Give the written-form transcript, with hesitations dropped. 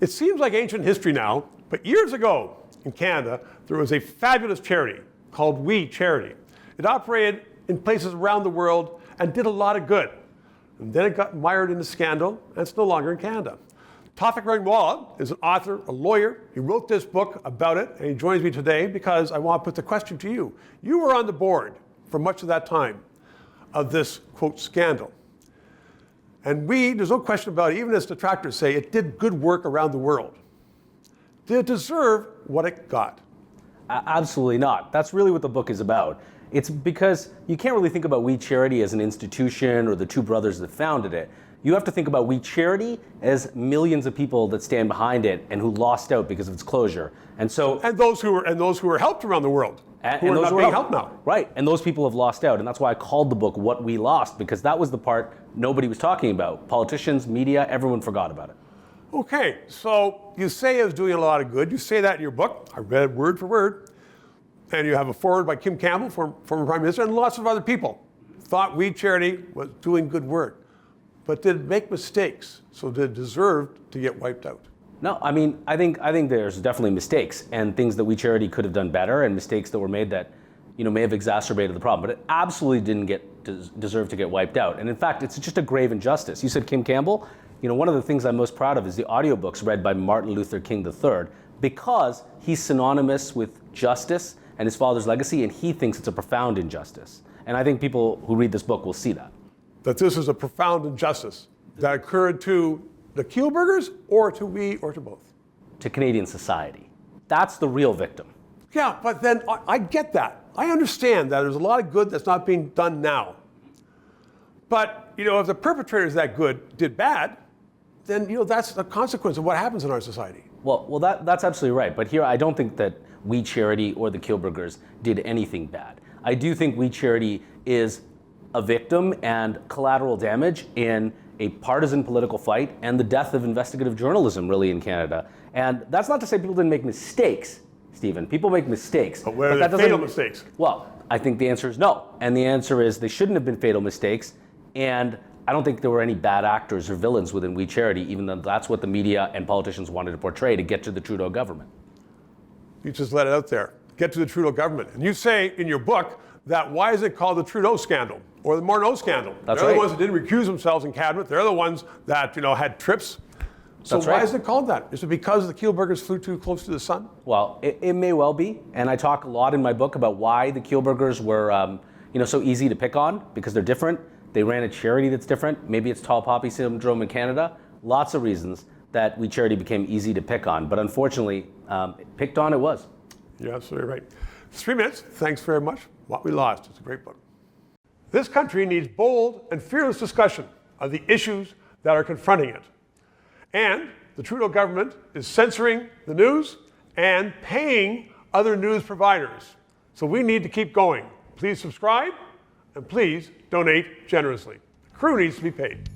It seems like ancient history now, but years ago in Canada, there was a fabulous charity called We Charity. It operated in places around the world and did a lot of good. And then it got mired in a scandal, and it's no longer in Canada. Tawfiq Rangwala is an author, a lawyer. He wrote this book about it, and he joins me today because I want to put the question to you. You were on the board for much of that time of this, quote, scandal. And there's no question about it, even as detractors say, it did good work around the world. Did it deserve what it got? Absolutely not. That's really what the book is about. It's because you can't really think about We Charity as an institution or the two brothers that founded it. You have to think about We Charity as millions of people that stand behind it and who lost out because of its closure. And those who were helped around the world. Who are those not being helped now. Right, and those people have lost out, and that's why I called the book What We Lost, because that was the part nobody was talking about. Politicians, media, everyone forgot about it. Okay, so you say it was doing a lot of good. You say that in your book. I read it word for word. And you have a foreword by Kim Campbell, former Prime Minister, and lots of other people thought We Charity was doing good work. But did it make mistakes? So did it deserve to get wiped out? No, I mean, I think there's definitely mistakes and things that We Charity could have done better, and mistakes that were made that, may have exacerbated the problem. But it absolutely didn't deserve to get wiped out. And in fact, it's just a grave injustice. You said Kim Campbell. One of the things I'm most proud of is the audiobooks read by Martin Luther King III, because he's synonymous with justice and his father's legacy, and he thinks it's a profound injustice. And I think people who read this book will see that. That this is a profound injustice that occurred to the Kielburgers or to we or to both? To Canadian society. That's the real victim. Yeah, but then I get that. I understand that there's a lot of good that's not being done now. But, if the perpetrators that good did bad, then, that's the consequence of what happens in our society. Well, that's absolutely right. But here, I don't think that We Charity or the Kielburgers did anything bad. I do think We Charity is a victim and collateral damage in a partisan political fight and the death of investigative journalism, really, in Canada. And that's not to say people didn't make mistakes, Stephen. People make mistakes. But were they fatal mistakes? Well, I think the answer is no. And the answer is they shouldn't have been fatal mistakes. And I don't think there were any bad actors or villains within We Charity, even though that's what the media and politicians wanted to portray to get to the Trudeau government. You just let it out there. Get to the Trudeau government. And you say in your book that why is it called the Trudeau Scandal or the Morneau Scandal? That's They're right. the ones that didn't recuse themselves in cabinet. They're the ones that had trips. So That's why right. is it called that? Is it because the Kielburgers flew too close to the sun? Well, it may well be. And I talk a lot in my book about why the Kielburgers were so easy to pick on, because they're different. They ran a charity that's different. Maybe it's tall poppy syndrome in Canada. Lots of reasons that We Charity became easy to pick on. But unfortunately, picked on it was. You're absolutely right. 3 minutes. Thanks very much. What We Lost. It's a great book. This country needs bold and fearless discussion of the issues that are confronting it. And the Trudeau government is censoring the news and paying other news providers. So we need to keep going. Please subscribe and please donate generously. The crew needs to be paid.